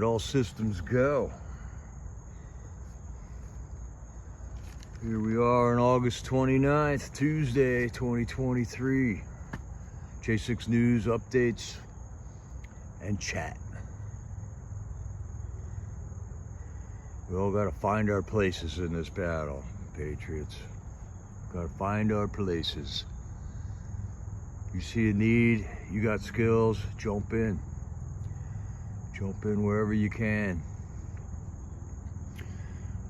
all systems go. Here we are on August 29th, Tuesday, 2023. J6 News updates and chat. We all got to find our places in this battle, Patriots. Got to find our places. You see a need, you got skills, jump in. Jump in wherever you can.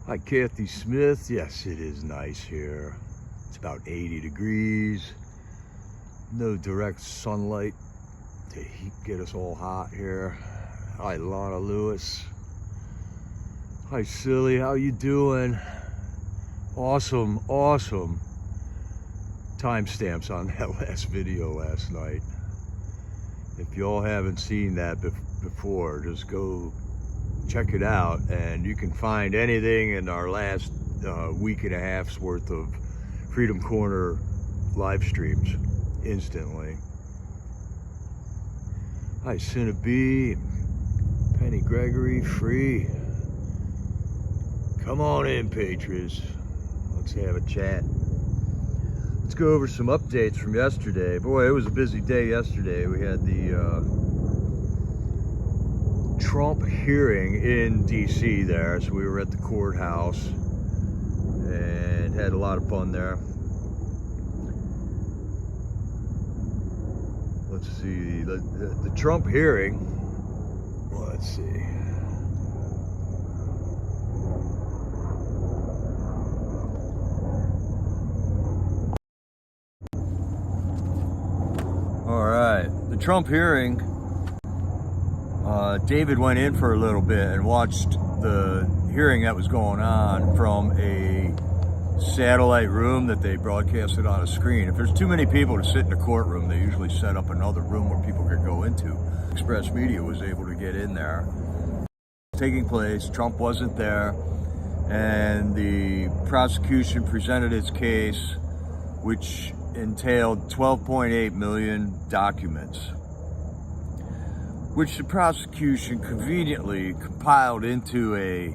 Hi, Kathy Smith. Yes, it is nice here. It's about 80 degrees. No direct sunlight to get us all hot here. Hi, Lana Lewis. Hi, Silly. How you doing? Awesome, awesome timestamps on that last video last night. If y'all haven't seen that before, just go check it out, and you can find anything in our last week and a half's worth of Freedom Corner live streams instantly. Hi, Cinna B, Penny Gregory, free. Come on in, Patriots. Let's have a chat. Let's go over some updates from yesterday. Boy, it was a busy day yesterday. We had the Trump hearing in DC there, so we were at the courthouse and had a lot of fun there. Let's see, the Trump hearing, let's see. All right, the Trump hearing, David went in for a little bit and watched the hearing that was going on from a satellite room that they broadcasted on a screen. If there's too many people to sit in the courtroom, they usually set up another room where people could go into. Express Media was able to get in there. Taking place, Trump wasn't there, and the prosecution presented its case, which entailed 12.8 million documents, which the prosecution conveniently compiled into a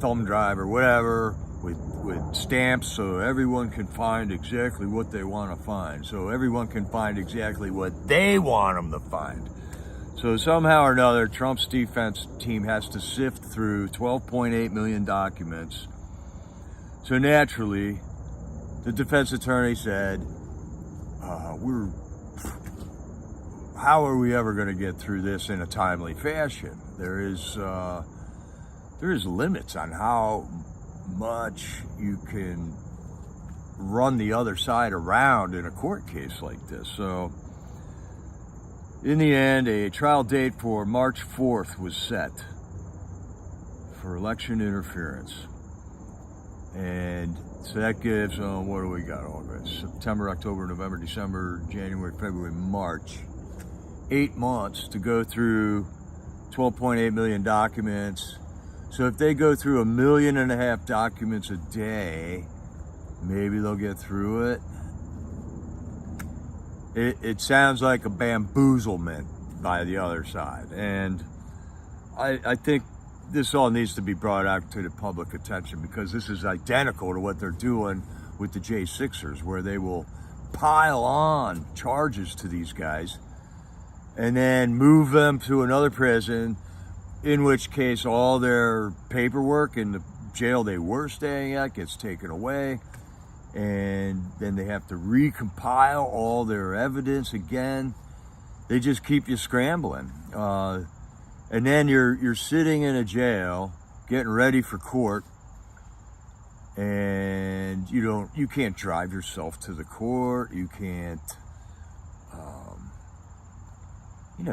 thumb drive or whatever with stamps, so everyone can find exactly what they want to find. So everyone can find exactly what they want them to find. So somehow or another, Trump's defense team has to sift through 12.8 million documents. So naturally, the defense attorney said, how are we ever going to get through this in a timely fashion? There is limits on how much you can run the other side around in a court case like this. So in the end, a trial date for March 4th was set for election interference. And so that gives, what do we got? August, September, October, November, December, January, February, March. 8 months to go through 12.8 million documents. So if they go through 1.5 million documents a day, maybe they'll get through it. It sounds like a bamboozlement by the other side. And I think this all needs to be brought out to the public attention, because this is identical to what they're doing with the J6ers, where they will pile on charges to these guys and then move them to another prison, in which case all their paperwork in the jail they were staying at gets taken away, and then they have to recompile all their evidence again. They just keep you scrambling. And then you're sitting in a jail getting ready for court, and you can't drive yourself to the court. You can't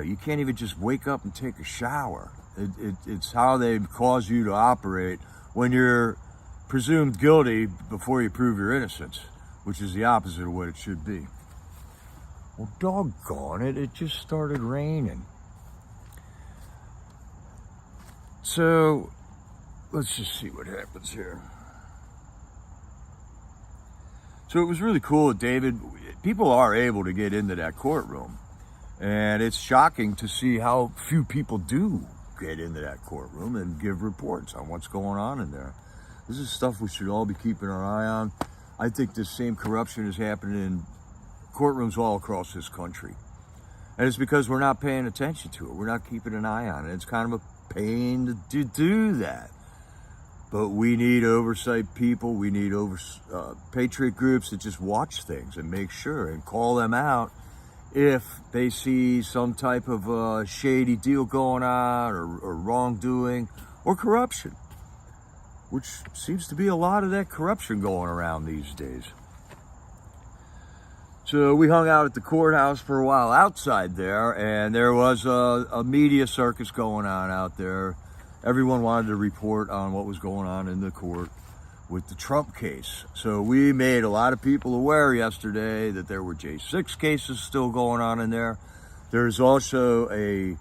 you can't even just wake up and take a shower. It's how they cause you to operate when you're presumed guilty before you prove your innocence, which is the opposite of what it should be. Well, doggone it, it just started raining. So let's just see what happens here. So it was really cool, David. People are able to get into that courtroom. And it's shocking to see how few people do get into that courtroom and give reports on what's going on in there. This is stuff we should all be keeping our eye on. I think this same corruption is happening in courtrooms all across this country. And it's because we're not paying attention to it. We're not keeping an eye on it. It's kind of a pain to do that. But we need oversight people. We need patriot groups that just watch things and make sure and call them out if they see some type of shady deal going on or wrongdoing or corruption, which seems to be a lot of that corruption going around these days. So we hung out at the courthouse for a while outside there, and there was a media circus going on out there. Everyone wanted to report on what was going on in the court with the Trump case. So we made a lot of people aware yesterday that there were J6 cases still going on in there. There's also an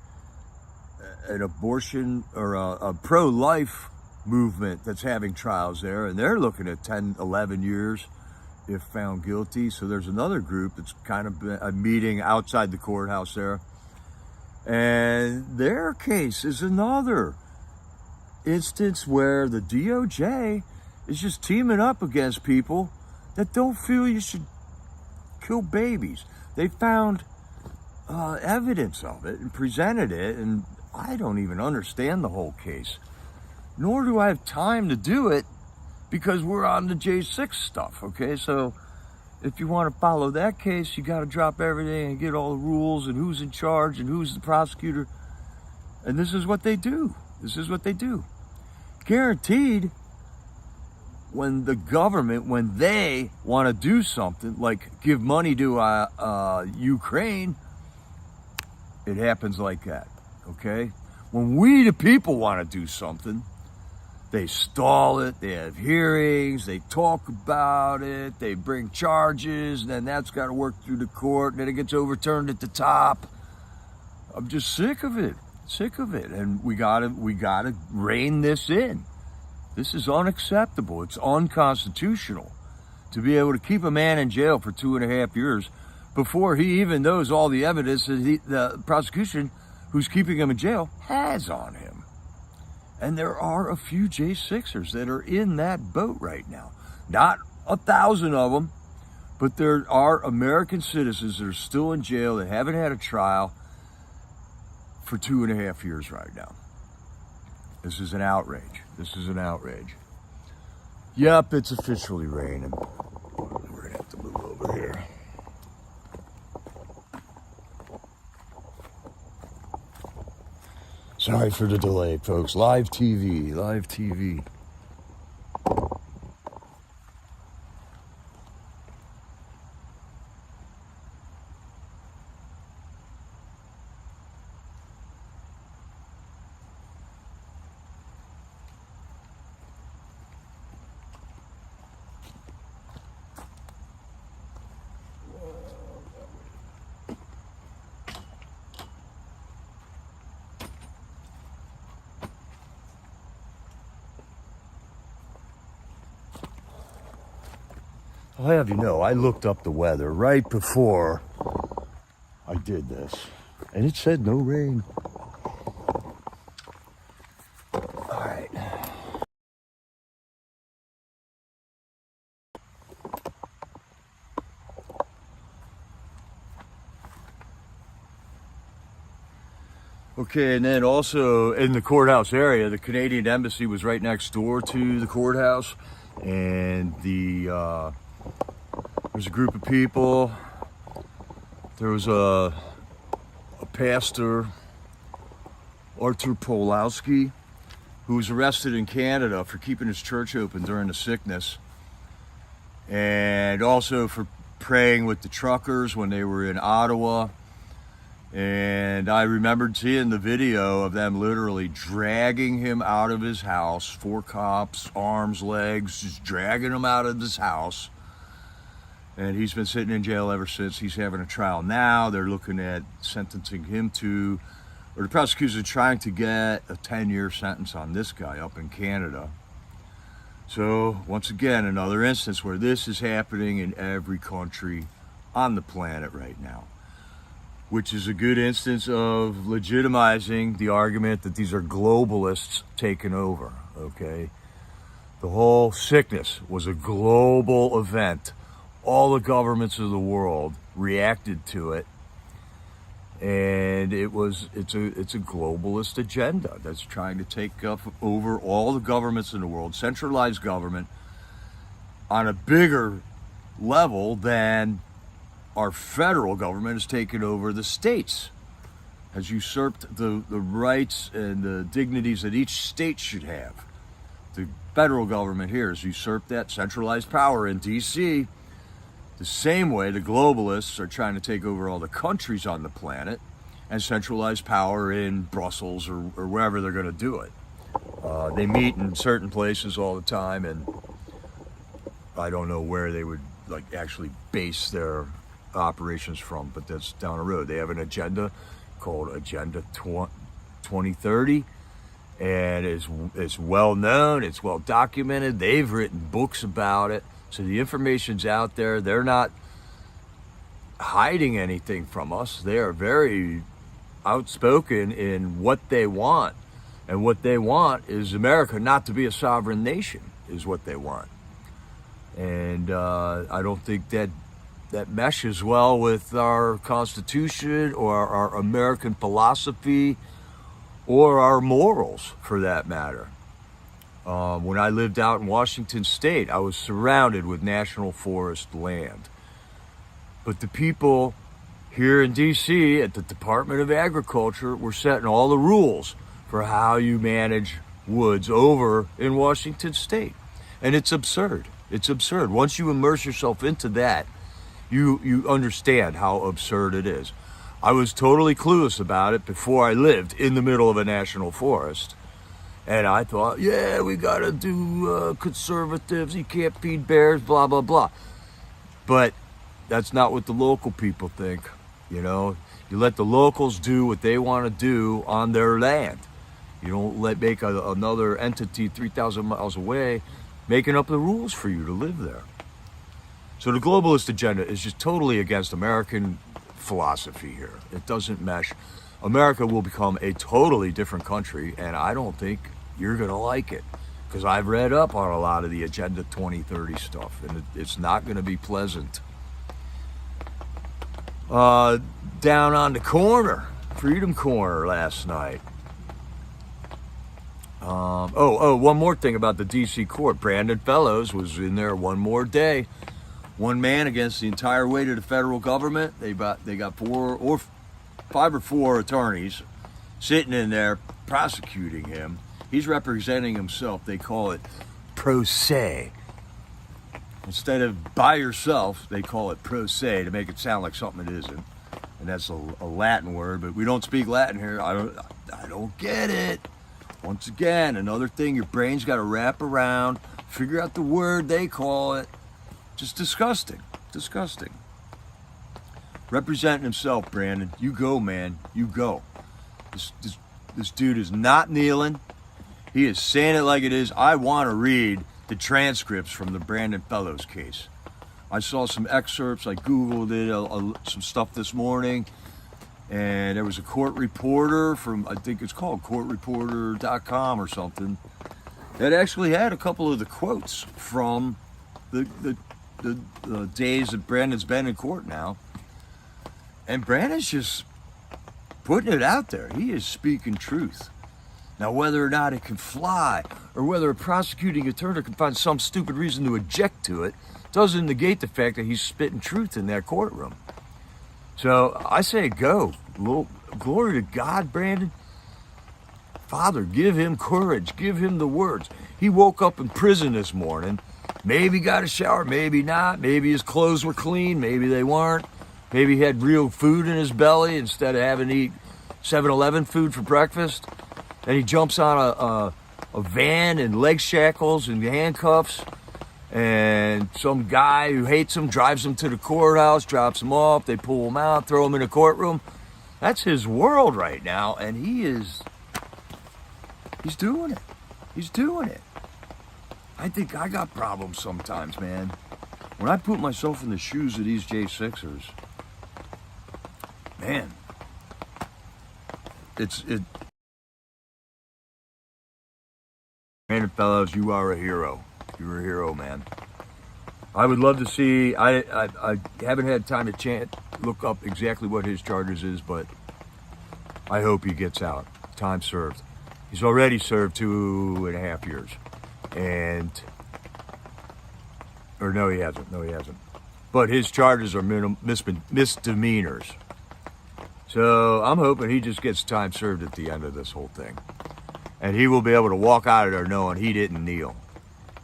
abortion or a pro-life movement that's having trials there, and they're looking at 10, 11 years if found guilty. So there's another group that's kind of been a meeting outside the courthouse there. And their case is another instance where the DOJ is just teaming up against people that don't feel you should kill babies. They found evidence of it and presented it, and I don't even understand the whole case. Nor do I have time to do it because we're on the J6 stuff, okay? So if you want to follow that case, you got to drop everything and get all the rules and who's in charge and who's the prosecutor. And this is what they do. This is what they do. Guaranteed, when the government, when they want to do something, like give money to Ukraine, it happens like that, okay? When we, the people, want to do something, they stall it, they have hearings, they talk about it, they bring charges, and then that's got to work through the court, and then it gets overturned at the top. I'm just sick of it, and we gotta rein this in. This is unacceptable. It's unconstitutional to be able to keep a man in jail for 2.5 years before he even knows all the evidence that the prosecution who's keeping him in jail has on him. And there are a few J6ers that are in that boat right now. Not 1,000 of them, but there are American citizens that are still in jail that haven't had a trial for 2.5 years right now. This is an outrage. This is an outrage. Yep, it's officially raining. We're gonna have to move over here. Sorry for the delay, folks. Live TV, live TV. I'll have you know, I looked up the weather right before I did this, and it said no rain. All right. Okay, and then also in the courthouse area, the Canadian Embassy was right next door to the courthouse, and there's a group of people. There was a pastor, Artur Pawlowski, who was arrested in Canada for keeping his church open during the sickness, and also for praying with the truckers when they were in Ottawa. And I remembered seeing the video of them literally dragging him out of his house, 4 cops, arms, legs, just dragging him out of his house. And he's been sitting in jail ever since. He's having a trial now. They're looking at sentencing him to, or the prosecutors are trying to get a 10-year sentence on this guy up in Canada. So once again, another instance where this is happening in every country on the planet right now. which is a good instance of legitimizing the argument that these are globalists taking over, okay? The whole sickness was a global event. All the governments of the world reacted to it, and it's a globalist agenda that's trying to take over all the governments in the world, centralized government on a bigger level than our federal government has taken over the states, has usurped the rights and the dignities that each state should have. The federal government here has usurped that centralized power in D.C. the same way the globalists are trying to take over all the countries on the planet and centralize power in Brussels or wherever they're going to do it. They meet in certain places all the time, and I don't know where they would actually base their operations from, but that's down the road. They have an agenda called Agenda 2030, and it's well known, it's well documented. They've written books about it, so the information's out there. They're not hiding anything from us. They are very outspoken in what they want, and what they want is America not to be a sovereign nation, is what they want. And I don't think that meshes well with our Constitution or our American philosophy or our morals, for that matter. When I lived out in Washington State, I was surrounded with national forest land. But the people here in D.C. at the Department of Agriculture were setting all the rules for how you manage woods over in Washington State. And it's absurd. It's absurd. Once you immerse yourself into that, you understand how absurd it is. I was totally clueless about it before I lived in the middle of a national forest. And I thought, yeah, we got to do conservatives. You can't feed bears, blah, blah, blah. But that's not what the local people think. You know, you let the locals do what they want to do on their land. You don't make another entity 3,000 miles away making up the rules for you to live there. So the globalist agenda is just totally against American philosophy here. It doesn't mesh. America will become a totally different country, and I don't think you're going to like it, because I've read up on a lot of the Agenda 2030 stuff, and it's not going to be pleasant. Down on the corner, Freedom Corner last night. One more thing about the D.C. court. Brandon Fellows was in there one more day. One man against the entire weight of the federal government. They got 5 or 4 attorneys sitting in there prosecuting him. He's representing himself. They call it pro se. Instead of by yourself, they call it pro se to make it sound like something it isn't. And that's a Latin word, but we don't speak Latin here. I don't get it. Once again, another thing your brain's got to wrap around, figure out the word they call it. Just disgusting. Disgusting. Representing himself, Brandon. You go, man. You go. This dude is not kneeling. He is saying it like it is. I want to read the transcripts from the Brandon Fellows case. I saw some excerpts. I Googled it, some stuff this morning. And there was a court reporter from, I think it's called courtreporter.com or something, that actually had a couple of the quotes from the days that Brandon's been in court now. And Brandon's just putting it out there. He is speaking truth. Now, whether or not it can fly, or whether a prosecuting attorney can find some stupid reason to object to it, doesn't negate the fact that he's spitting truth in that courtroom. So I say go. Glory to God, Brandon. Father, give him courage. Give him the words. He woke up in prison this morning. Maybe got a shower, maybe not. Maybe his clothes were clean, maybe they weren't. Maybe he had real food in his belly instead of having to eat 7-Eleven food for breakfast. Then he jumps on a van in leg shackles and handcuffs. And some guy who hates him drives him to the courthouse, drops him off, they pull him out, throw him in the courtroom. That's his world right now, and he's doing it. He's doing it. I think I got problems sometimes, man. When I put myself in the shoes of these J6ers, man, Brandon Fellows, you are a hero. You're a hero, man. I would love to see. I haven't had time to look up exactly what his charges is, but I hope he gets out. Time served. He's already served 2.5 years, or no, he hasn't. No, he hasn't. But his charges are misdemeanors. So I'm hoping he just gets time served at the end of this whole thing, and he will be able to walk out of there knowing he didn't kneel.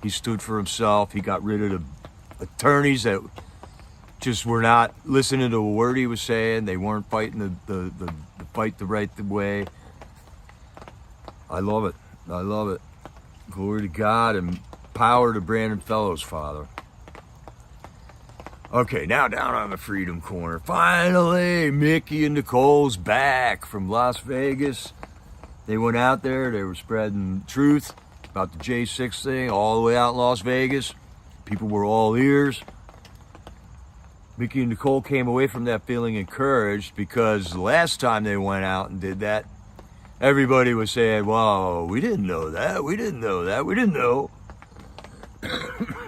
He stood for himself. He got rid of the attorneys that just were not listening to a word he was saying. They weren't fighting the fight the right way. I love it. I love it. Glory to God and power to Brandon Fellows, Father. Okay, now down on the Freedom Corner. Finally, Mickey and Nicole's back from Las Vegas. They went out there. They were spreading truth about the J6 thing all the way out in Las Vegas. People were all ears. Mickey and Nicole came away from that feeling encouraged because the last time they went out and did that, everybody was saying, well, we didn't know that. We didn't know that. We didn't know.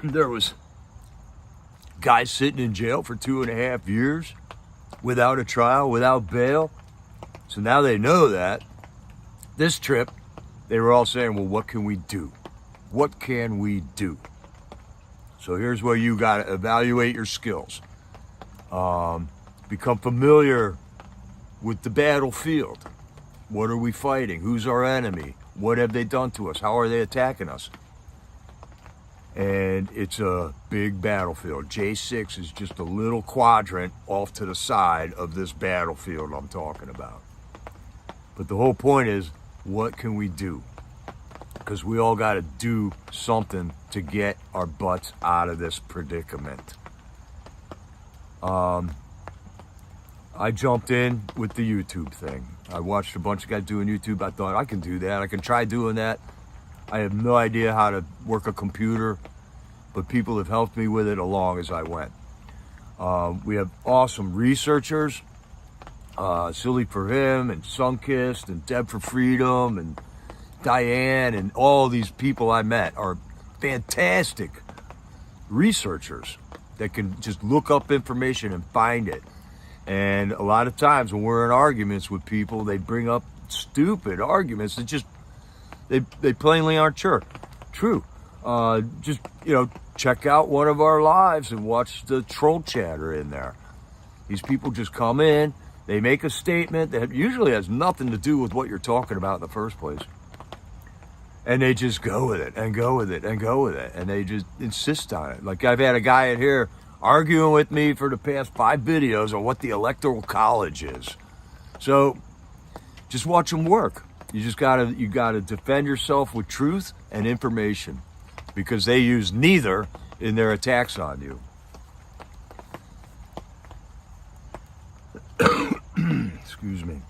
There was guys sitting in jail for 2.5 years without a trial, without bail. So now they know that. This trip, they were all saying, well, what can we do? What can we do? So here's where you got to evaluate your skills. Become familiar with the battlefield. What are we fighting? Who's our enemy? What have they done to us? How are they attacking us? And it's a big battlefield. J6 is just a little quadrant off to the side of this battlefield I'm talking about. But the whole point is, what can we do? Because we all got to do something to get our butts out of this predicament. I jumped in with the YouTube thing. I watched a bunch of guys doing YouTube. I thought, I can do that. I can try doing that. I have no idea how to work a computer, but people have helped me with it along as I went. We have awesome researchers. Silly for Him and Sunkist and Deb for Freedom and Diane and all these people I met are fantastic researchers that can just look up information and find it. And a lot of times when we're in arguments with people, they bring up stupid arguments that just, they plainly aren't true. Just, check out one of our lives and watch the troll chatter in there. These people just come in, they make a statement that usually has nothing to do with what you're talking about in the first place. And they just go with it and go with it and go with it. And they just insist on it. Like I've had a guy in here arguing with me for the past 5 videos on what the Electoral College is. So just watch them work. You gotta defend yourself with truth and information, because they use neither in their attacks on you. Excuse me.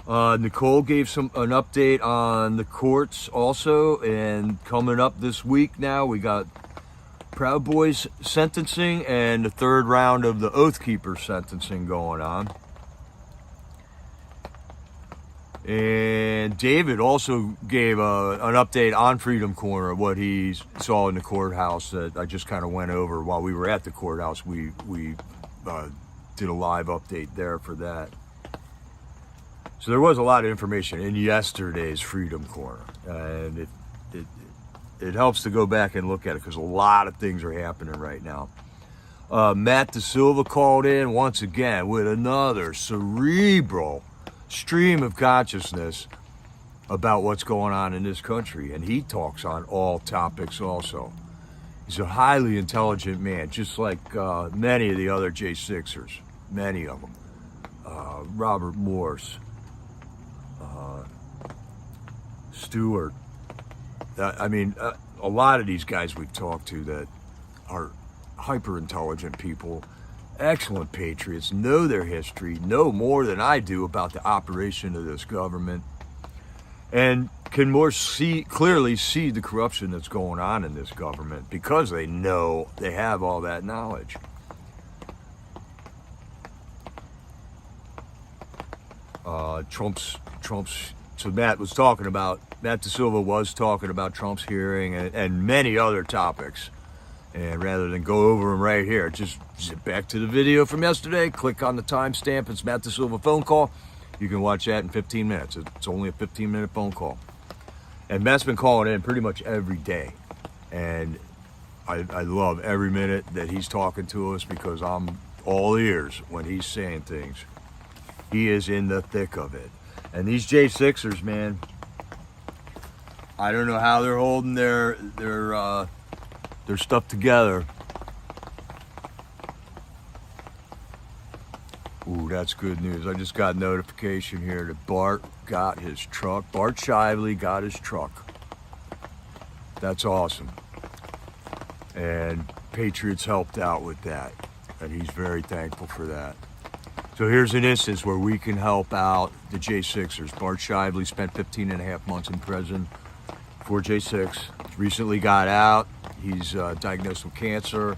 Nicole gave an update on the courts also, and coming up this week now, we got Proud Boys sentencing and the 3rd round of the Oath Keeper sentencing going on. And David also gave an update on Freedom Corner, what he saw in the courthouse that I just kind of went over while we were at the courthouse. We did a live update there for that. So there was a lot of information in yesterday's Freedom Corner, and it helps to go back and look at it because a lot of things are happening right now. Matt Da Silva called in once again with another cerebral stream of consciousness about what's going on in this country, and he talks on all topics also. He's a highly intelligent man, just like many of the other J6ers, many of them. Robert Morse, Stewart. A lot of these guys we've talked to that are hyper intelligent people, excellent patriots, know their history, know more than I do about the operation of this government, and can more clearly see the corruption that's going on in this government because they have all that knowledge. Trump's. So Matt DeSilva was talking about Trump's hearing and many other topics. And rather than go over them right here, just zip back to the video from yesterday, click on the timestamp. It's Matt DeSilva phone call. You can watch that in 15 minutes. It's only a 15-minute phone call. And Matt's been calling in pretty much every day. And I love every minute that he's talking to us because I'm all ears when he's saying things. He is in the thick of it. And these J6ers, man, I don't know how they're holding their stuff together. Ooh, that's good news. I just got notification here that Bart got his truck. Bart Shively got his truck. That's awesome. And Patriots helped out with that. And he's very thankful for that. So here's an instance where we can help out the J6ers. Bart Shively spent 15 and a half months in prison for J6. Recently got out. He's diagnosed with cancer.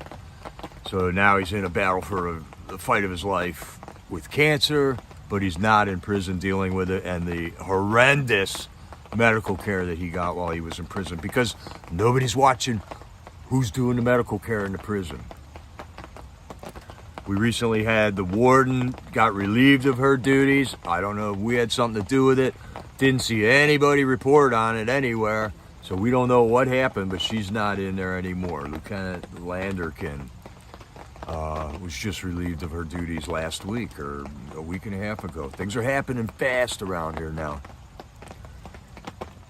So now he's in a battle for the fight of his life with cancer, but he's not in prison dealing with it and the horrendous medical care that he got while he was in prison, because nobody's watching who's doing the medical care in the prison. We recently had the warden got relieved of her duties. I don't know if we had something to do with it. Didn't see anybody report on it anywhere. So we don't know what happened, but she's not in there anymore. Lieutenant Landerkin was just relieved of her duties last week or a week and a half ago. Things are happening fast around here now.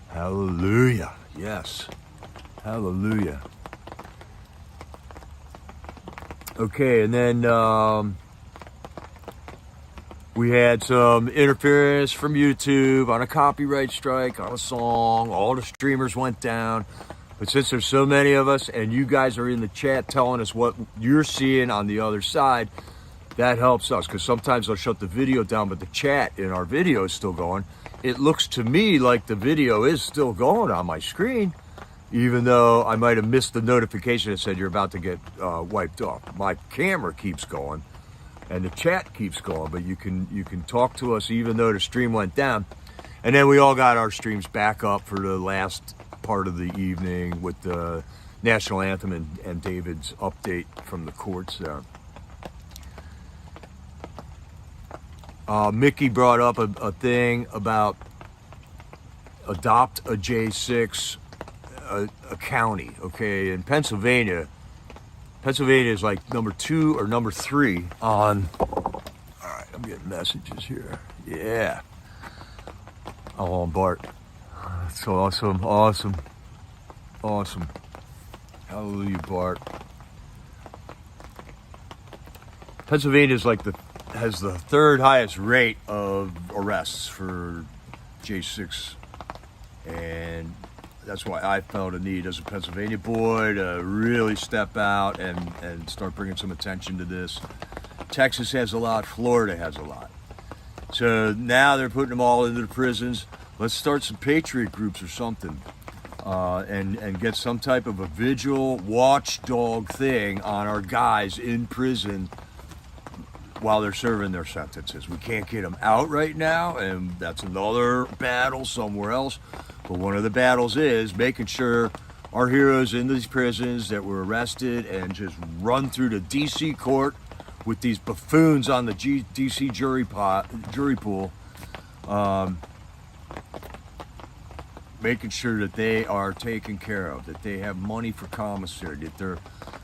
Hallelujah. Yes. Hallelujah. Okay, and then we had some interference from YouTube on a copyright strike on a song. All the streamers went down. But since there's so many of us and you guys are in the chat telling us what you're seeing on the other side, that helps us, because sometimes I'll shut the video down, but the chat in our video is still going. It looks to me like the video is still going on my screen, even though I might have missed the notification that said you're about to get wiped off. My camera keeps going and the chat keeps going, but you can talk to us even though the stream went down. And then we all got our streams back up for the last part of the evening with the national anthem and David's update from the courts there. Mickey brought up a thing about adopt a J6 a county. Okay, in Pennsylvania is like number 2 or number 3 on. All right, I'm getting messages here. Yeah. Oh, on Bart. That's awesome. Hallelujah, Bart. Pennsylvania is like has the 3rd highest rate of arrests for J6, and that's why I felt a need as a Pennsylvania boy to really step out and start bringing some attention to this. Texas has a lot, Florida has a lot. So now they're putting them all into the prisons. Let's start some Patriot groups or something, and get some type of a vigil watchdog thing on our guys in prison while they're serving their sentences. We can't get them out right now, and that's another battle somewhere else. But one of the battles is making sure our heroes in these prisons that were arrested and just run through the D.C. court with these buffoons on the D.C. jury pool, making sure that they are taken care of, that they have money for commissary, that their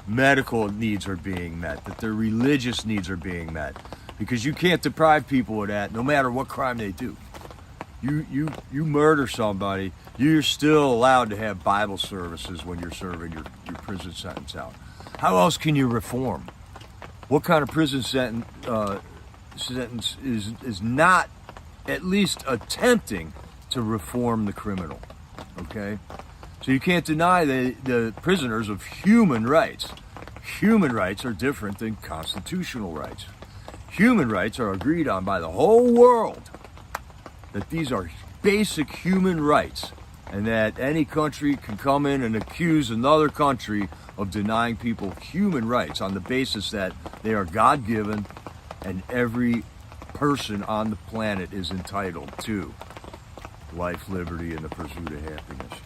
medical needs are being met, that their religious needs are being met. Because you can't deprive people of that no matter what crime they do. You murder somebody, you're still allowed to have Bible services when you're serving your prison sentence out. How else can you reform? What kind of prison sentence is not at least attempting to reform the criminal? Okay? So you can't deny the prisoners of human rights. Human rights are different than constitutional rights. Human rights are agreed on by the whole world, that these are basic human rights, and that any country can come in and accuse another country of denying people human rights on the basis that they are God-given, and every person on the planet is entitled to life, liberty, and the pursuit of happiness.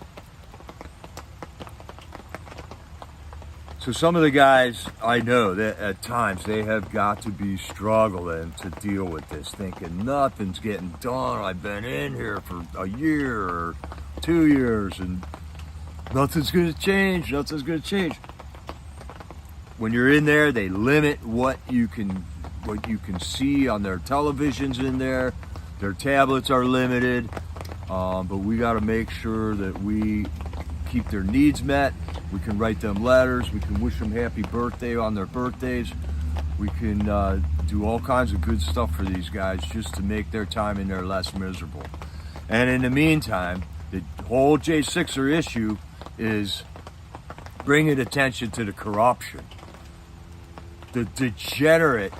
So some of the guys I know that at times they have got to be struggling to deal with this, thinking nothing's getting done. I've been in here for a year or 2 years and nothing's going to change. Nothing's going to change. When you're in there, they limit what you can see on their televisions in there. Their tablets are limited, but we got to make sure that we keep their needs met. We can write them letters. We can wish them happy birthday on their birthdays. We can do all kinds of good stuff for these guys just to make their time in there less miserable. And in the meantime, the whole J6er issue is bringing attention to the corruption, the degenerate,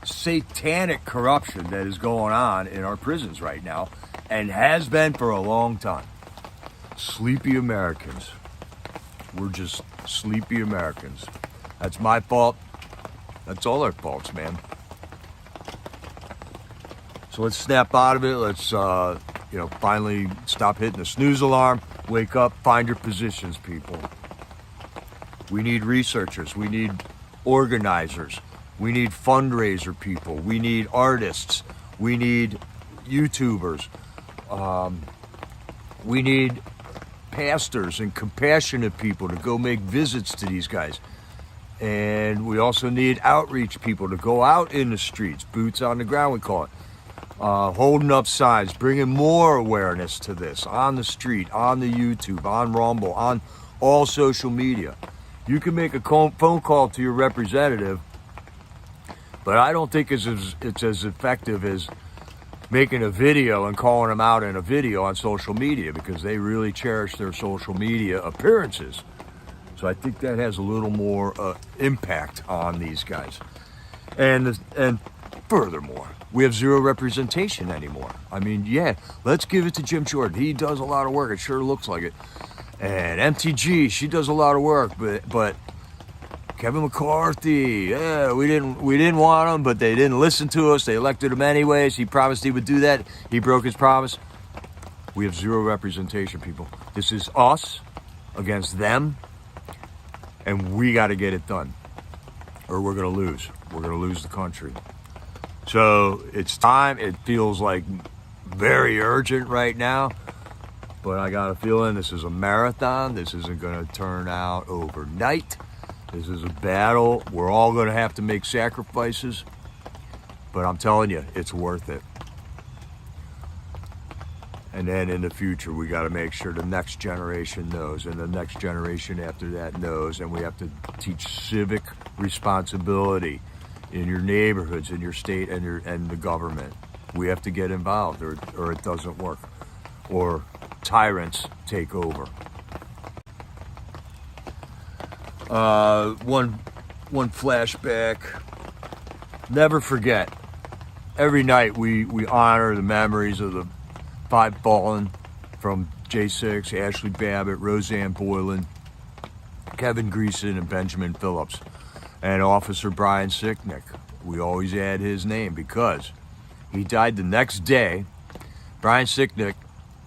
satanic corruption that is going on in our prisons right now and has been for a long time. Sleepy Americans. We're just sleepy Americans. That's my fault. That's all our faults, man. So let's snap out of it. Let's, finally stop hitting the snooze alarm. Wake up, find your positions, people. We need researchers. We need organizers. We need fundraiser people. We need artists. We need YouTubers. We need pastors and compassionate people to go make visits to these guys. And we also need outreach people to go out in the streets, boots on the ground, we call it. Holding up signs, bringing more awareness to this on the street, on the YouTube, on Rumble, on all social media. You can make a phone call to your representative, but I don't think it's as effective as making a video and calling them out in a video on social media, because they really cherish their social media appearances. So I think that has a little more impact on these guys. And furthermore, we have zero representation anymore. I mean, yeah, let's give it to Jim Jordan. He does a lot of work. It sure looks like it. And MTG, she does a lot of work, but Kevin McCarthy, yeah, we didn't want him, but they didn't listen to us. They elected him anyways. He promised he would do that. He broke his promise. We have zero representation, people. This is us against them, and we got to get it done, or we're going to lose. We're going to lose the country. So it's time. It feels like very urgent right now, but I got a feeling this is a marathon. This isn't going to turn out overnight. This is a battle. We're all going to have to make sacrifices, but I'm telling you, it's worth it. And then in the future, we got to make sure the next generation knows, and the next generation after that knows, and we have to teach civic responsibility in your neighborhoods, in your state, and the government. We have to get involved, or it doesn't work, or tyrants take over. One flashback. Never forget. Every night we honor the memories of the 5 fallen from J6, Ashley Babbitt, Roseanne Boylan, Kevin Greason, and Benjamin Phillips, and Officer Brian Sicknick. We always add his name because he died the next day. Brian Sicknick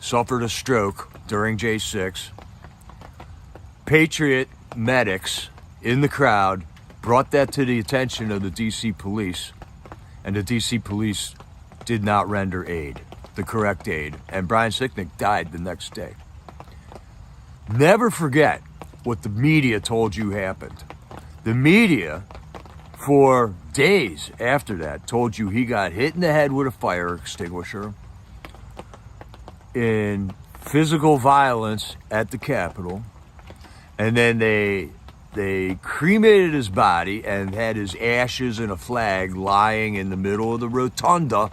suffered a stroke during J6. Patriot medics in the crowd brought that to the attention of the DC police, and the DC police did not render aid, the correct aid, and Brian Sicknick died the next day. Never forget what the media told you happened. The media, for days after that, told you he got hit in the head with a fire extinguisher in physical violence at the Capitol. And then they cremated his body and had his ashes and a flag lying in the middle of the rotunda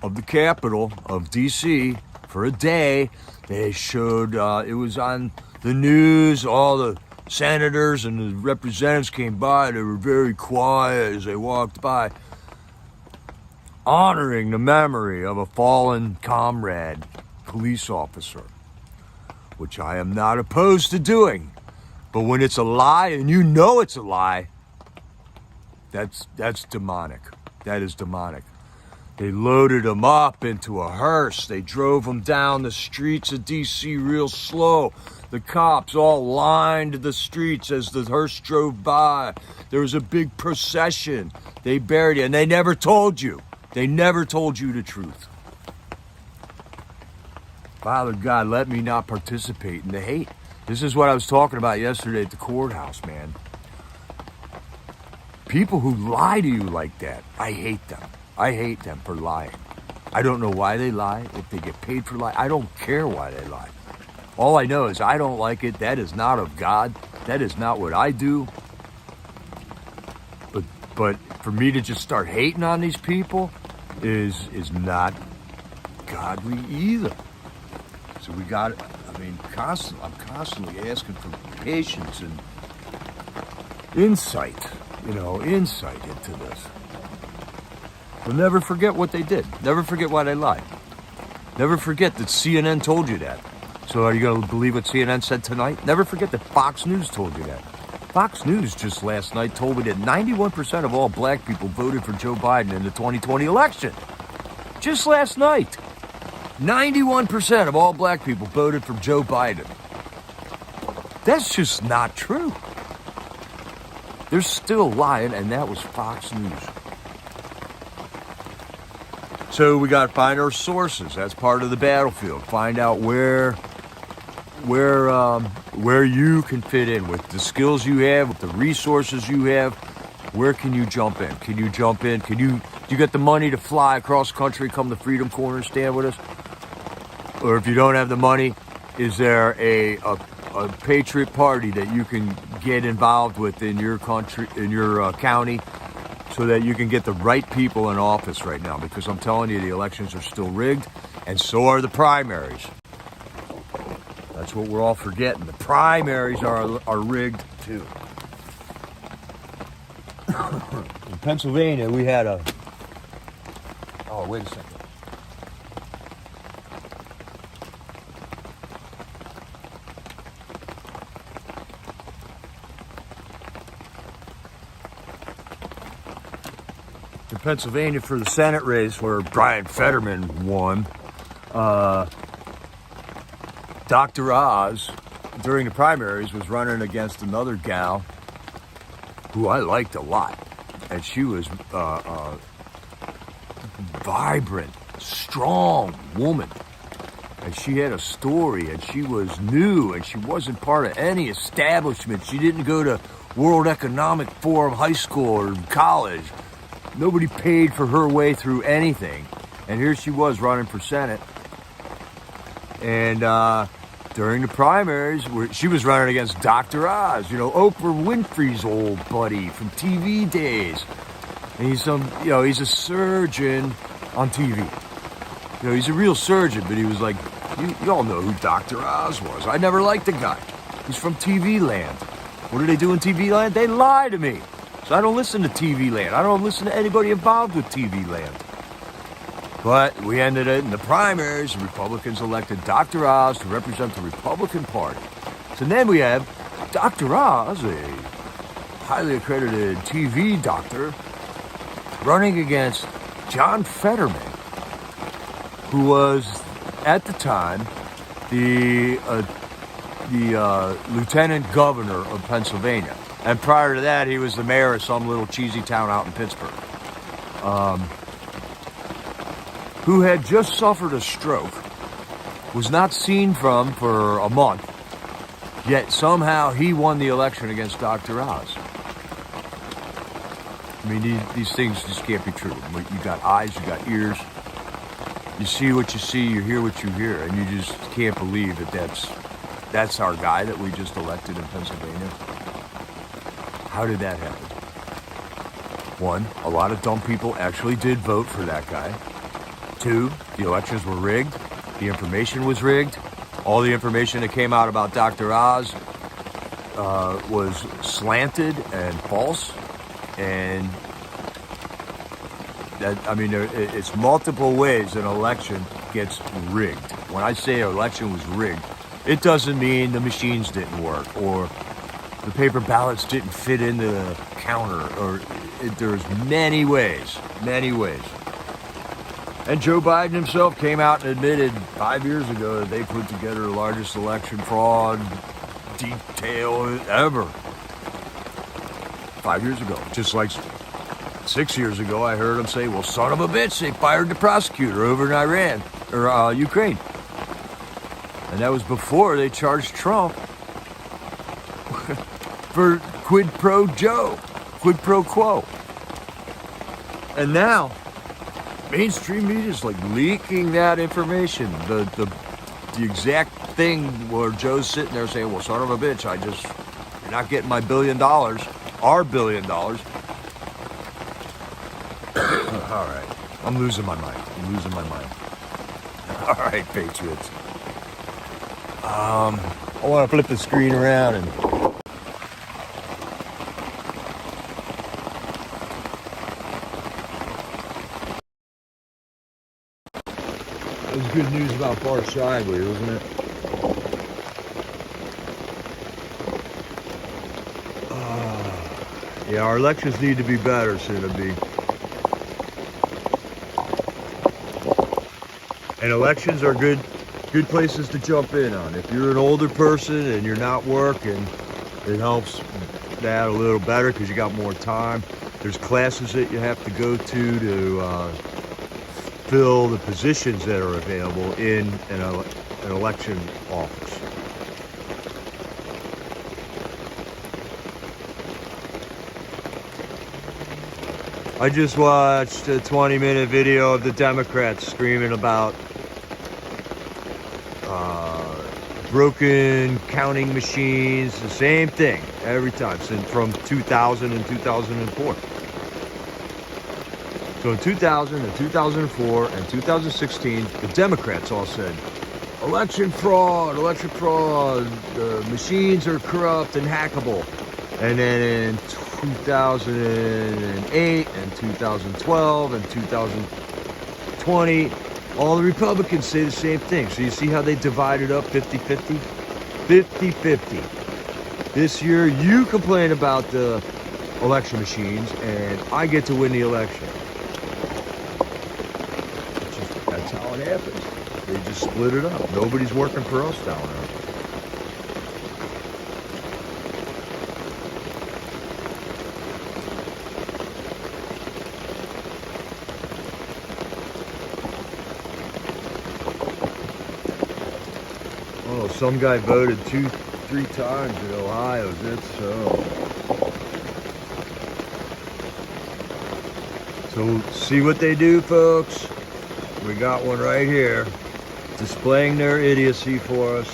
of the Capitol of D.C. for a day. They showed, it was on the news, all the senators and the representatives came by. They were very quiet as they walked by, honoring the memory of a fallen comrade, police officer, which I am not opposed to doing. But when it's a lie and you know it's a lie, that's demonic. That is demonic. They loaded him up into a hearse. They drove him down the streets of D.C. real slow. The cops all lined the streets as the hearse drove by. There was a big procession. They buried it, and they never told you. They never told you the truth. Father God, let me not participate in the hate. This is what I was talking about yesterday at the courthouse, man. People who lie to you like that, I hate them. I hate them for lying. I don't know why they lie, if they get paid for lying. I don't care why they lie. All I know is I don't like it. That is not of God. That is not what I do. But for me to just start hating on these people is not godly either. So we got, I'm constantly asking for patience and insight, insight into this. But never forget what they did. Never forget why they lied. Never forget that CNN told you that. So are you going to believe what CNN said tonight? Never forget that Fox News told you that. Fox News just last night told me that 91% of all black people voted for Joe Biden in the 2020 election. Just last night. 91% of all black people voted for Joe Biden. That's just not true. They're still lying, and that was Fox News. So we got to find our sources. That's part of the battlefield. Find out where you can fit in with the skills you have, with the resources you have. Where can you jump in? Can you jump in? Do you get the money to fly across country, come to Freedom Corner, stand with us? Or if you don't have the money, is there a Patriot party that you can get involved with in your country, in your county, so that you can get the right people in office right now? Because I'm telling you, the elections are still rigged, and so are the primaries. That's what we're all forgetting. The primaries are rigged too. In Pennsylvania, we had a... Oh, wait a second. In Pennsylvania, for the Senate race where Brian Fetterman won, Dr. Oz, during the primaries, was running against another gal who I liked a lot. And she was a vibrant, strong woman. And she had a story, and she was new, and she wasn't part of any establishment. She didn't go to World Economic Forum high school or college. Nobody paid for her way through anything. And here she was running for Senate. And during the primaries, she was running against Dr. Oz, Oprah Winfrey's old buddy from TV days. And he's a surgeon on TV. He's a real surgeon, but he was like, you all know who Dr. Oz was. I never liked the guy. He's from TV land. What do they do in TV land? They lie to me. So I don't listen to TV land. I don't listen to anybody involved with TV land. But we ended it in the primaries. The Republicans elected Dr. Oz to represent the Republican Party. So then we have Dr. Oz, a highly accredited TV doctor, running against John Fetterman, who was, at the time, the lieutenant governor of Pennsylvania. And prior to that, he was the mayor of some little cheesy town out in Pittsburgh. Who had just suffered a stroke, was not seen from for a month, yet somehow he won the election against Dr. Oz. I mean, these things just can't be true. You got eyes, you got ears, you see what you see, you hear what you hear, and you just can't believe that's our guy that we just elected in Pennsylvania. How did that happen? One, a lot of dumb people actually did vote for that guy. Two, the elections were rigged. The information was rigged. All the information that came out about Dr. Oz was slanted and false. And it's multiple ways an election gets rigged. When I say an election was rigged, it doesn't mean the machines didn't work or the paper ballots didn't fit into the counter, or there's many ways. And Joe Biden himself came out and admitted 5 years ago that they put together the largest election fraud detail ever. 5 years ago. Just like 6 years ago, I heard him say, well, son of a bitch, they fired the prosecutor over in Iran, or Ukraine. And that was before they charged Trump for quid pro quo. And now, mainstream media is like leaking that information. The exact thing where Joe's sitting there saying, well, son of a bitch, you're not getting my $1 billion, our $1 billion. All right, I'm losing my mind. All right, Patriots. I want to flip the screen around and it was good news about far sideways, wasn't it? Yeah, our elections need to be better, Cinnaby. And elections are good places to jump in on. If you're an older person and you're not working, it helps that a little better because you got more time. There's classes that you have to go to fill the positions that are available in an election office. I just watched a 20-minute video of the Democrats screaming about broken counting machines, the same thing every time since from 2000 and 2004. So in 2000 and 2004 and 2016, the Democrats all said, election fraud, the machines are corrupt and hackable. And then in 2008 and 2012 and 2020, all the Republicans say the same thing. So you see how they divided up 50-50? 50-50. This year, you complain about the election machines, and I get to win the election. That's how it happens. They just split it up. Nobody's working for us down there. Oh, some guy voted 2-3 times in Ohio. Is that so? So see what they do, folks? We got one right here, displaying their idiocy for us.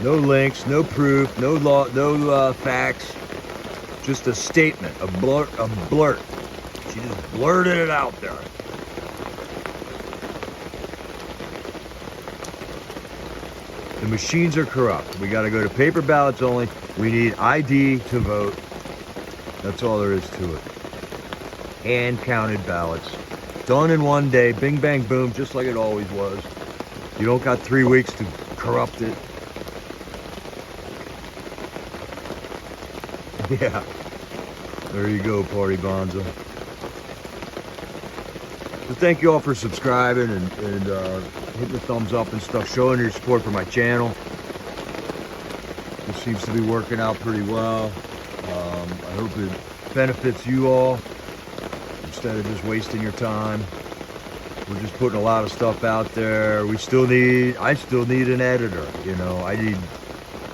No links, no proof, no law, no facts. Just a statement, a blurt. She just blurted it out there. The machines are corrupt. We got to go to paper ballots only. We need ID to vote. That's all there is to it. Hand counted ballots. Done in one day. Bing, bang, boom, just like it always was. You don't got 3 weeks to corrupt it. Yeah. There you go, Party Bonzo. So thank you all for subscribing and hitting the thumbs up and stuff, showing your support for my channel. This seems to be working out pretty well. I hope it benefits you all instead of just wasting your time. We're just putting a lot of stuff out there. I still need an editor. You know,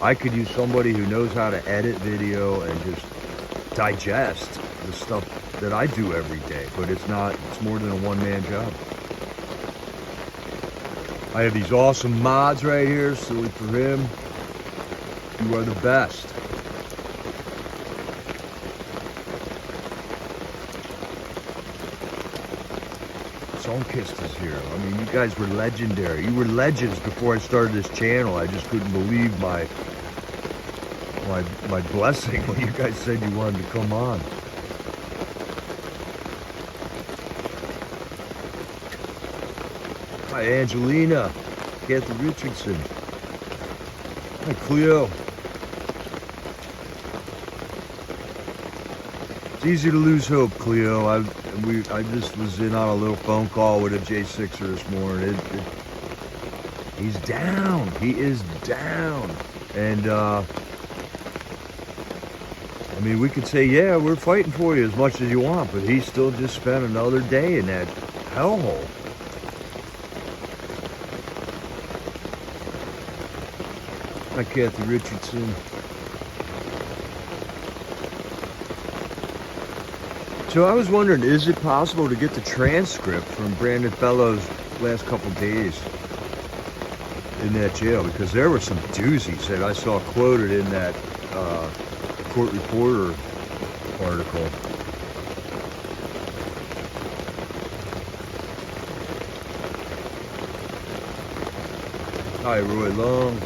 I could use somebody who knows how to edit video and just digest the stuff that I do every day, but it's more than a one-man job. I have these awesome mods right here, silly for him. You are the best. Sunkist is here. I mean, you guys were legendary. You were legends before I started this channel. I just couldn't believe my blessing when you guys said you wanted to come on. Hi, Angelina. Kathy Richardson. Hi, Cleo. It's easy to lose hope, Cleo. I just was in on a little phone call with a J6er this morning. He's down. He is down. And I mean, we could say, yeah, we're fighting for you as much as you want, but he still just spent another day in that hellhole. Hi, Kathy Richardson. So I was wondering, is it possible to get the transcript from Brandon Fellows' last couple days in that jail? Because there were some doozies that I saw quoted in that court reporter article. Hi, Roy Long.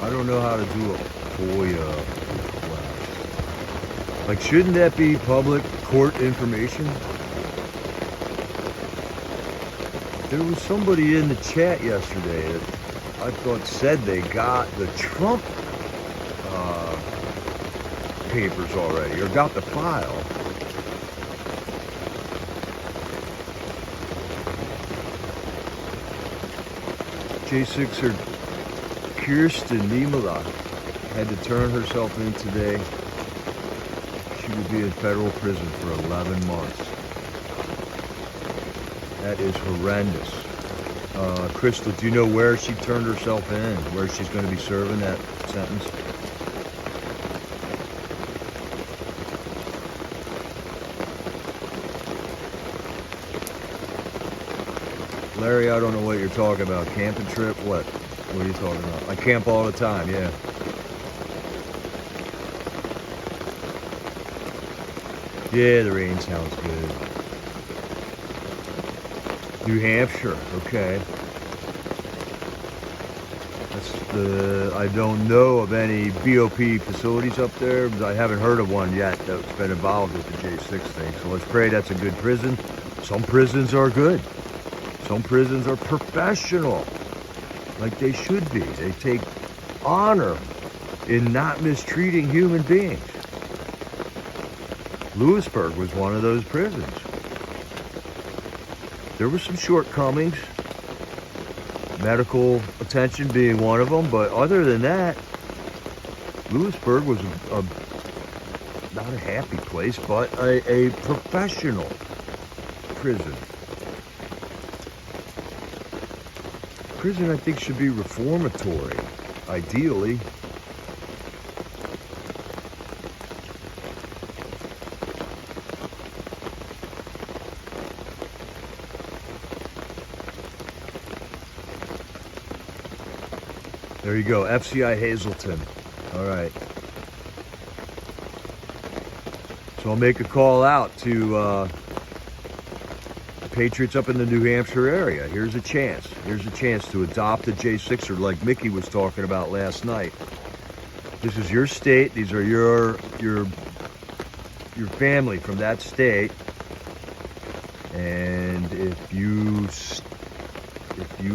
I don't know how to do a FOIA request. Like, shouldn't that be public court information? There was somebody in the chat yesterday that I thought said they got the Trump papers already, or got the file. J6er Kirsten Niemela had to turn herself in today. She will be in federal prison for 11 months. That is horrendous. Crystal, do you know where she turned herself in? Where she's going to be serving that sentence? Larry, I don't know what you're talking about. Camping trip? What? What are you talking about? I camp all the time, yeah. Yeah, the rain sounds good. New Hampshire, okay. I don't know of any BOP facilities up there. I haven't heard of one yet that's been involved with the J6 thing. So let's pray that's a good prison. Some prisons are good. Some prisons are professional, like they should be. They take honor in not mistreating human beings. Lewisburg was one of those prisons. There were some shortcomings, medical attention being one of them, but other than that, Lewisburg was not a happy place, but a professional prison. Prison, I think, should be reformatory, ideally. There you go, FCI Hazleton. All right. So I'll make a call out to Patriots up in the New Hampshire area. Here's a chance. Here's a chance to adopt a J6er like Mickey was talking about last night. This is your state. These are your family from that state. And if you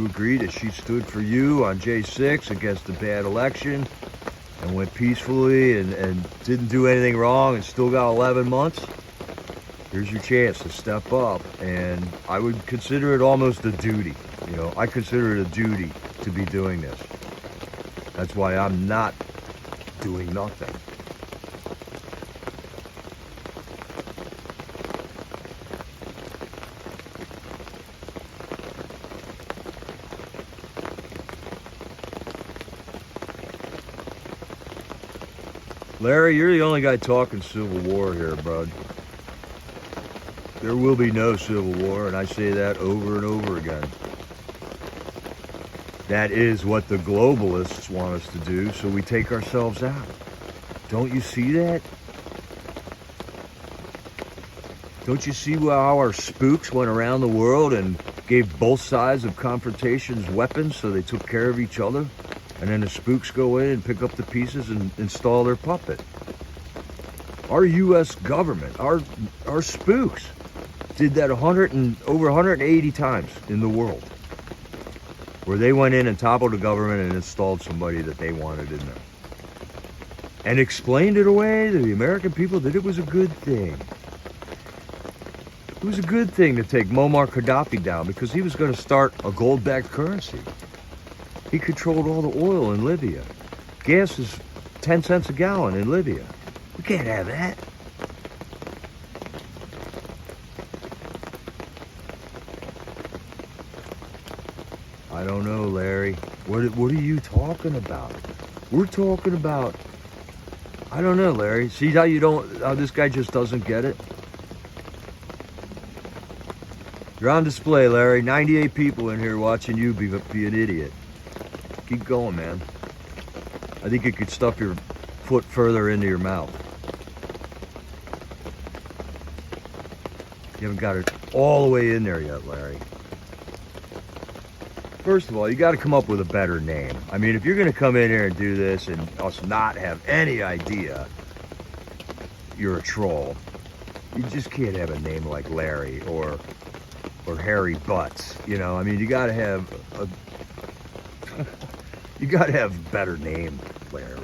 agree that she stood for you on J6 against a bad election and went peacefully and didn't do anything wrong and still got 11 months, here's your chance to step up. And I would consider it almost a duty. You know, I consider it a duty to be doing this. That's why I'm not doing nothing. Larry, you're the only guy talking Civil War here, bud. There will be no Civil War, and I say that over and over again. That is what the globalists want us to do, so we take ourselves out. Don't you see that? Don't you see how our spooks went around the world and gave both sides of confrontations weapons so they took care of each other? And then the spooks go in and pick up the pieces and install their puppet. Our U.S. government, our spooks, did that over 180 times in the world, where they went in and toppled the government and installed somebody that they wanted in there, and explained it away to the American people that it was a good thing. It was a good thing to take Muammar Gaddafi down because he was going to start a gold-backed currency. He controlled all the oil in Libya. Gas is 10 cents a gallon in Libya. We can't have that. I don't know, Larry. What are you talking about? We're talking about... I don't know, Larry. See how this guy just doesn't get it? You're on display, Larry. 98 people in here watching you be an idiot. Keep going, man. I think you could stuff your foot further into your mouth. You haven't got it all the way in there yet, Larry. First of all, you got to come up with a better name. I mean, if you're going to come in here and do this and us not have any idea you're a troll, you just can't have a name like Larry or Harry Butts. You know, I mean, you got to have a you got to have a better name, Larry.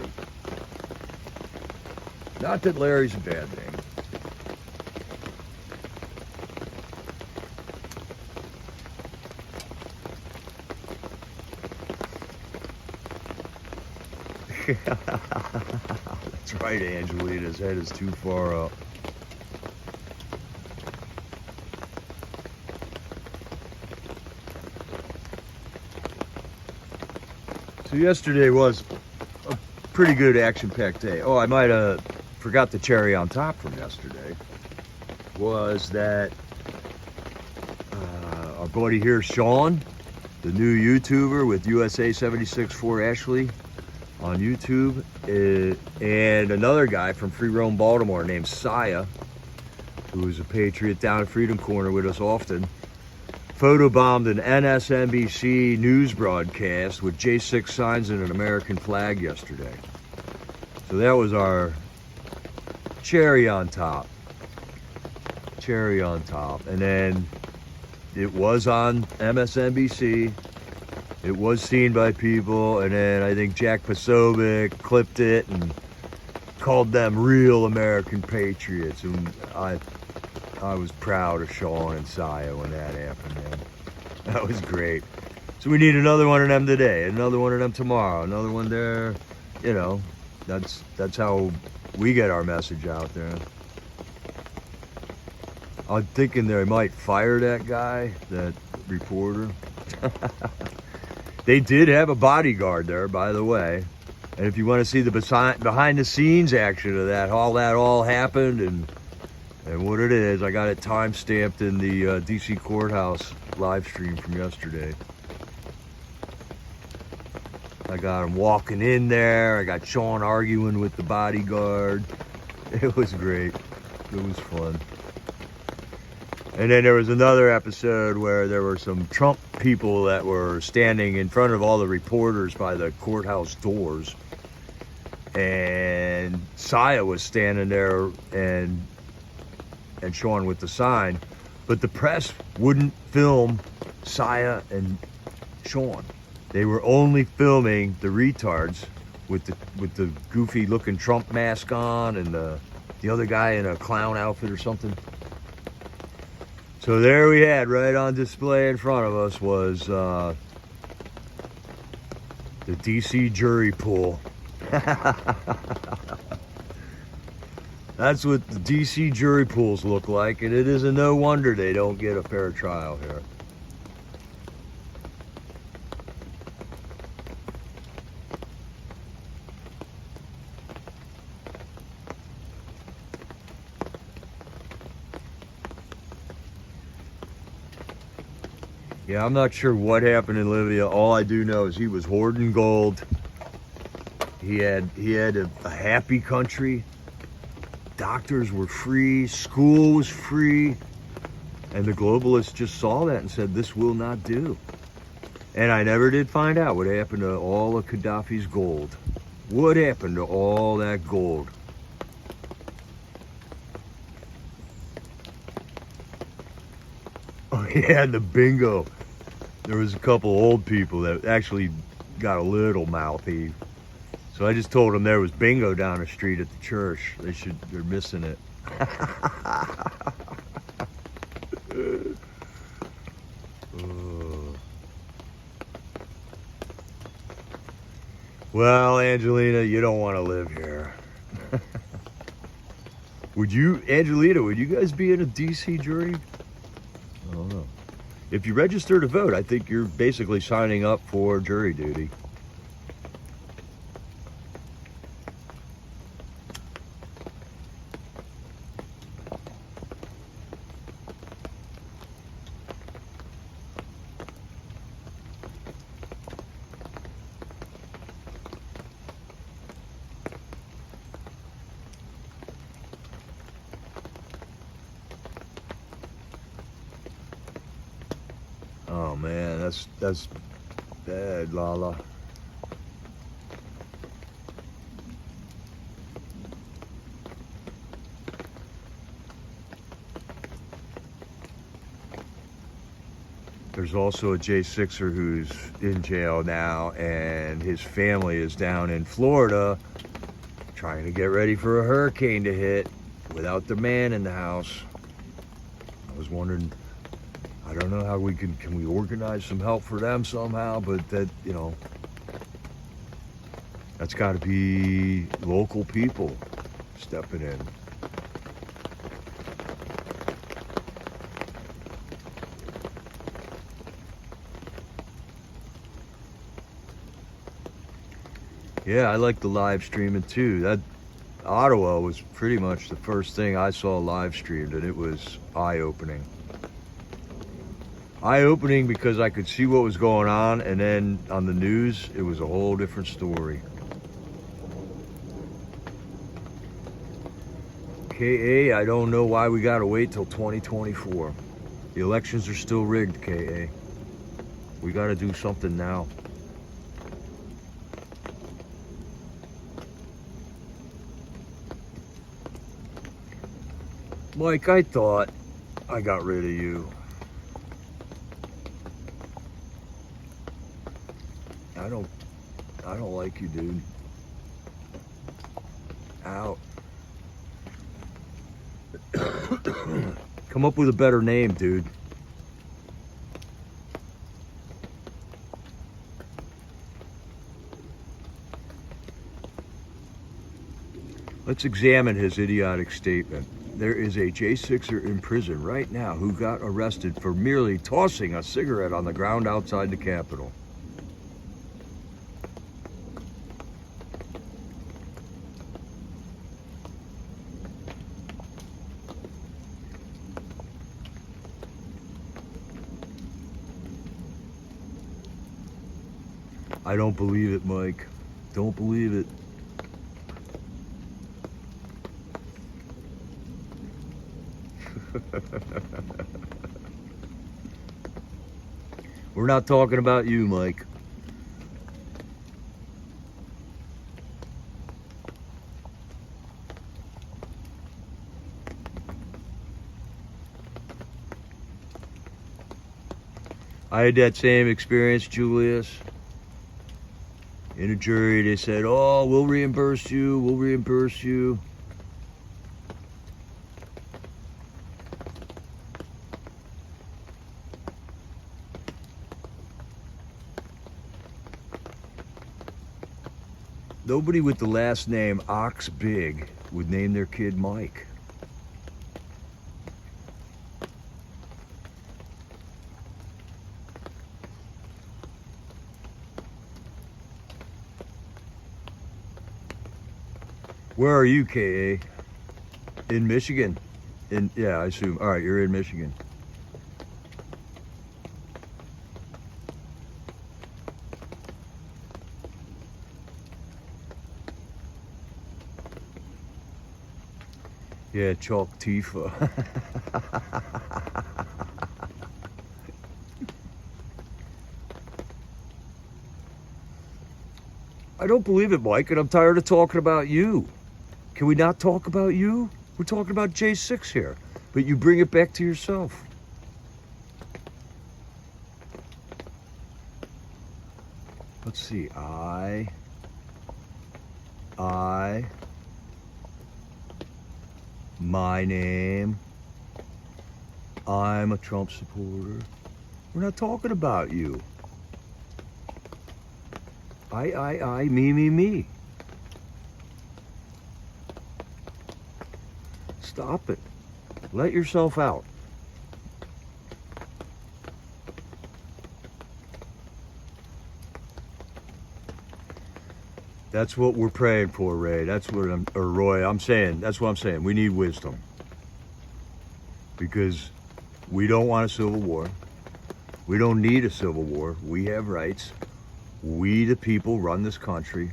Not that Larry's a bad name. That's right, Angelina. His head is too far up. So yesterday was a pretty good action-packed day. Oh, I might have forgot the cherry on top from yesterday. Was that our buddy here, Sean, the new YouTuber with USA 76.4 Ashley on YouTube, and another guy from Free Roam, Baltimore named Saya, who is a Patriot down at Freedom Corner with us often, photobombed an NSNBC news broadcast with J6 signs and an American flag yesterday. So that was our cherry on top. Cherry on top. And then it was on MSNBC. It was seen by people, and then I think Jack Posobiec clipped it and called them real American patriots. And I was proud of Sean and Saya when that happened, man. That was great. So we need another one of them today, another one of them tomorrow, another one there. You know, that's how we get our message out there. I'm thinking they might fire that guy, that reporter. They did have a bodyguard there, by the way. And if you want to see the behind the scenes action of that, how that all happened and what it is, I got it time stamped in the DC courthouse live stream from yesterday. I got him walking in there. I got Sean arguing with the bodyguard. It was great. It was fun. And then there was another episode where there were some Trump people that were standing in front of all the reporters by the courthouse doors. And Saya was standing there and Sean with the sign. But the press wouldn't film Saya and Sean. They were only filming the retards with the goofy looking Trump mask on and the other guy in a clown outfit or something. So there we had, right on display in front of us, was the DC jury pool. That's what the DC jury pools look like, and it is a no wonder they don't get a fair trial here. Yeah, I'm not sure what happened in Libya. All I do know is he was hoarding gold. He had a happy country. Doctors were free. School was free. And the globalists just saw that and said, this will not do. And I never did find out what happened to all of Gaddafi's gold. What happened to all that gold? Oh yeah, the bingo. There was a couple old people that actually got a little mouthy. So I just told them there was bingo down the street at the church. They're missing it. Well, Angelina, you don't want to live here. Angelina, would you guys be in a DC jury? I don't know. If you register to vote, I think you're basically signing up for jury duty. Oh man, that's bad, Lala. There's also a J6er who's in jail now, and his family is down in Florida trying to get ready for a hurricane to hit without the man in the house. I was wondering, I don't know how can we organize some help for them somehow, but that, that's got to be local people stepping in. Yeah, I like the live streaming too. That Ottawa was pretty much the first thing I saw live streamed, and it was eye-opening. Eye-opening because I could see what was going on, and then on the news, it was a whole different story. KA, I don't know why we gotta wait till 2024. The elections are still rigged, KA. We gotta do something now. Mike, I thought I got rid of you. I don't like you, dude. Out. Come up with a better name, dude. Let's examine his idiotic statement. There is a J6er in prison right now who got arrested for merely tossing a cigarette on the ground outside the Capitol. I don't believe it, Mike. Don't believe it. We're not talking about you, Mike. I had that same experience, Julius. In a jury, they said, oh, we'll reimburse you, we'll reimburse you. Nobody with the last name Ox Big would name their kid Mike. Where are you, KA? In Michigan? Yeah, I assume. All right, you're in Michigan. Yeah, Chalk Tifa. I don't believe it, Mike, and I'm tired of talking about you. Can we not talk about you? We're talking about J6 here, but you bring it back to yourself. Let's see. My name. I'm a Trump supporter. We're not talking about you. I, me. Stop it. Let yourself out. That's what we're praying for, Ray. Roy, I'm saying, that's what I'm saying. We need wisdom. Because we don't want a civil war. We don't need a civil war. We have rights. We, the people, run this country.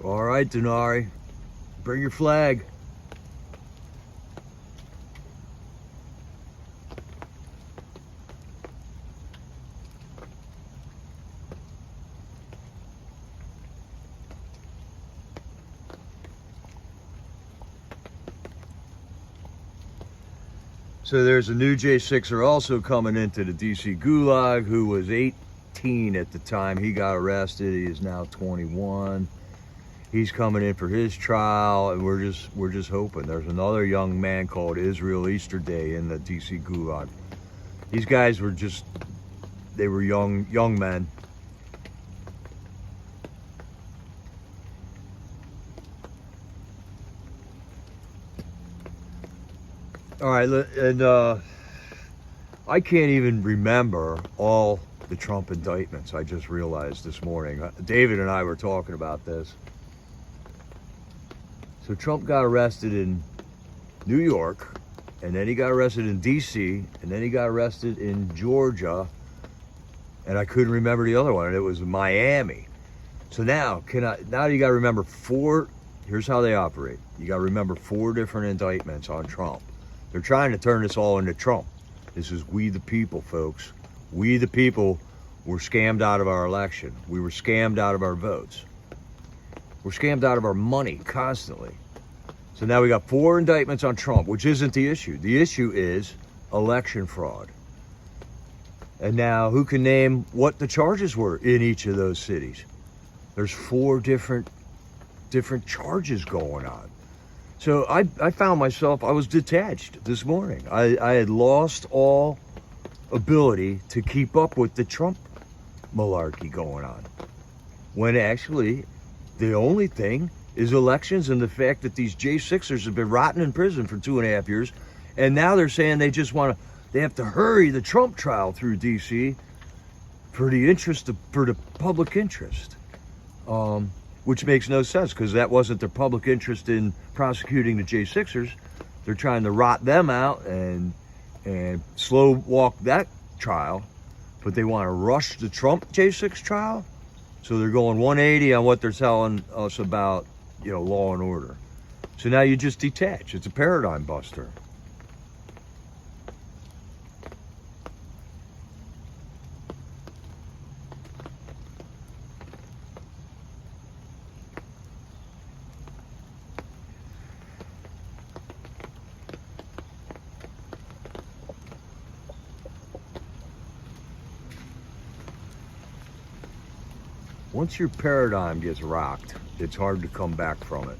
All right, Denari, bring your flag. So there's a new J6er also coming into the DC Gulag who was 18 at the time he got arrested. He is now 21. He's coming in for his trial, and we're just hoping. There's another young man called Israel Easterday in the DC Gulag. These guys were they were young men. All right, and I can't even remember all the Trump indictments. I just realized this morning. David and I were talking about this. So Trump got arrested in New York, and then he got arrested in DC, and then he got arrested in Georgia, and I couldn't remember the other one, and it was Miami. So now you got to remember here's how they operate. You got to remember 4 different indictments on Trump. They're trying to turn this all into Trump. This is we the people, folks. We the people were scammed out of our election. We were scammed out of our votes. We're scammed out of our money constantly. So now we got 4 indictments on Trump, which isn't the issue. The issue is election fraud. And now who can name what the charges were in each of those cities? There's 4 different charges going on. So I found myself, I was detached this morning. I had lost all ability to keep up with the Trump malarkey going on. When actually, the only thing is elections and the fact that these J6ers have been rotting in prison for 2.5 years. And now they're saying they have to hurry the Trump trial through DC for the public interest. Which makes no sense because that wasn't their public interest in prosecuting the J6ers. They're trying to rot them out and slow walk that trial, but they want to rush the Trump J6 trial. So they're going 180 on what they're telling us about, law and order. So now you just detach. It's a paradigm buster. Once your paradigm gets rocked, it's hard to come back from it.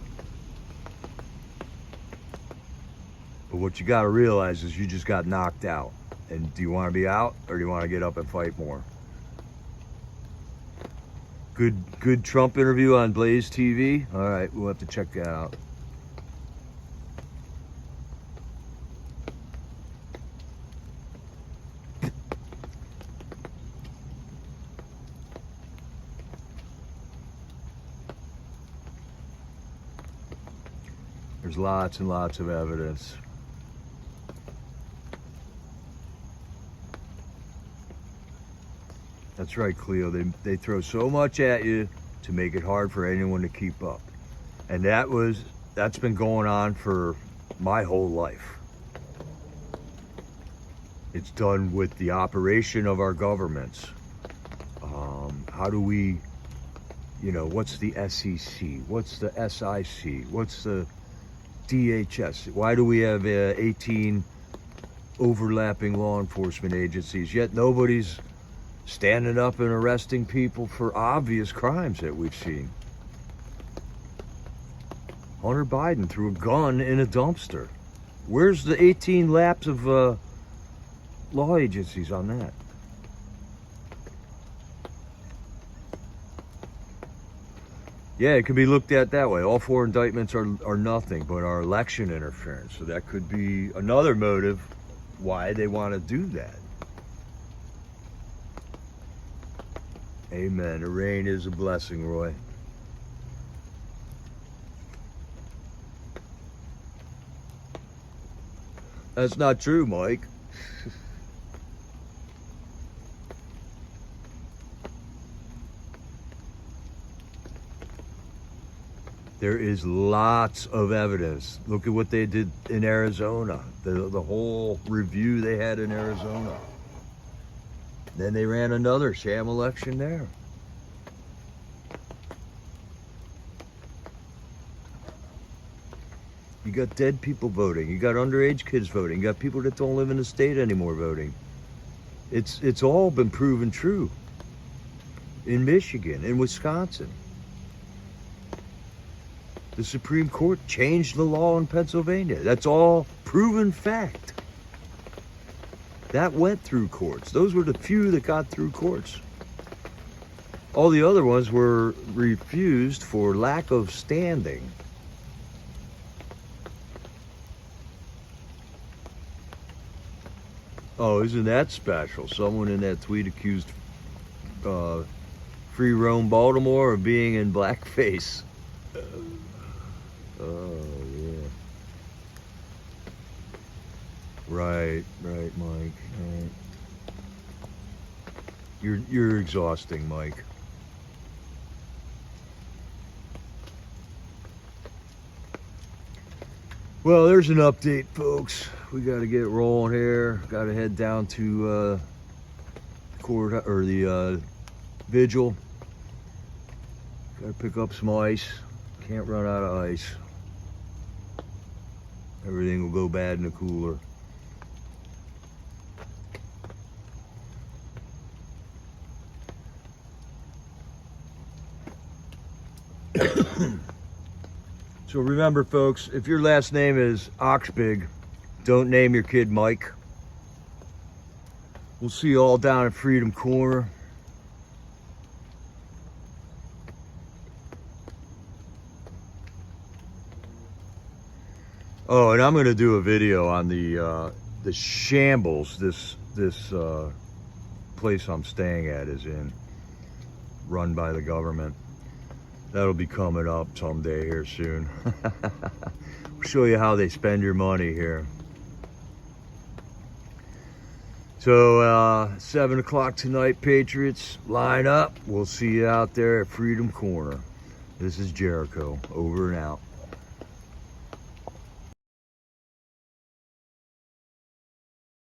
But what you got to realize is you just got knocked out. And do you want to be out or do you want to get up and fight more? Good Trump interview on Blaze TV. All right, we'll have to check that out. There's lots and lots of evidence. That's right, Cleo. They throw so much at you to make it hard for anyone to keep up. And that's been going on for my whole life. It's done with the operation of our governments. How do we, what's the SEC? What's the SIC? What's the DHS? Why do we have 18 overlapping law enforcement agencies, yet nobody's standing up and arresting people for obvious crimes that we've seen? Hunter Biden threw a gun in a dumpster. Where's the 18 laps of law agencies on that? Yeah, it could be looked at that way. All 4 indictments are nothing but our election interference. So that could be another motive why they want to do that. Amen. The rain is a blessing, Roy. That's not true, Mike. There is lots of evidence. Look at what they did in Arizona. The whole review they had in Arizona. Then they ran another sham election there. You got dead people voting. You got underage kids voting. You got people that don't live in the state anymore voting. It's all been proven true. In Michigan, in Wisconsin. The Supreme Court changed the law in Pennsylvania. That's all proven fact. That went through courts. Those were the few that got through courts. All the other ones were refused for lack of standing. Oh, isn't that special? Someone in that tweet accused Free Roam Baltimore of being in blackface. Oh, yeah. Right, Mike. Right. You're exhausting, Mike. Well, there's an update, folks. We got to get rolling here. Got to head down to court or the vigil. Got to pick up some ice. Can't run out of ice. Everything will go bad in the cooler. So remember, folks, if your last name is Oxbig, don't name your kid Mike. We'll see you all down at Freedom Corner. Oh, and I'm going to do a video on the shambles this place I'm staying at is in, run by the government. That'll be coming up someday here soon. We'll show you how they spend your money here. So 7 o'clock tonight, Patriots, line up. We'll see you out there at Freedom Corner. This is Jericho, over and out.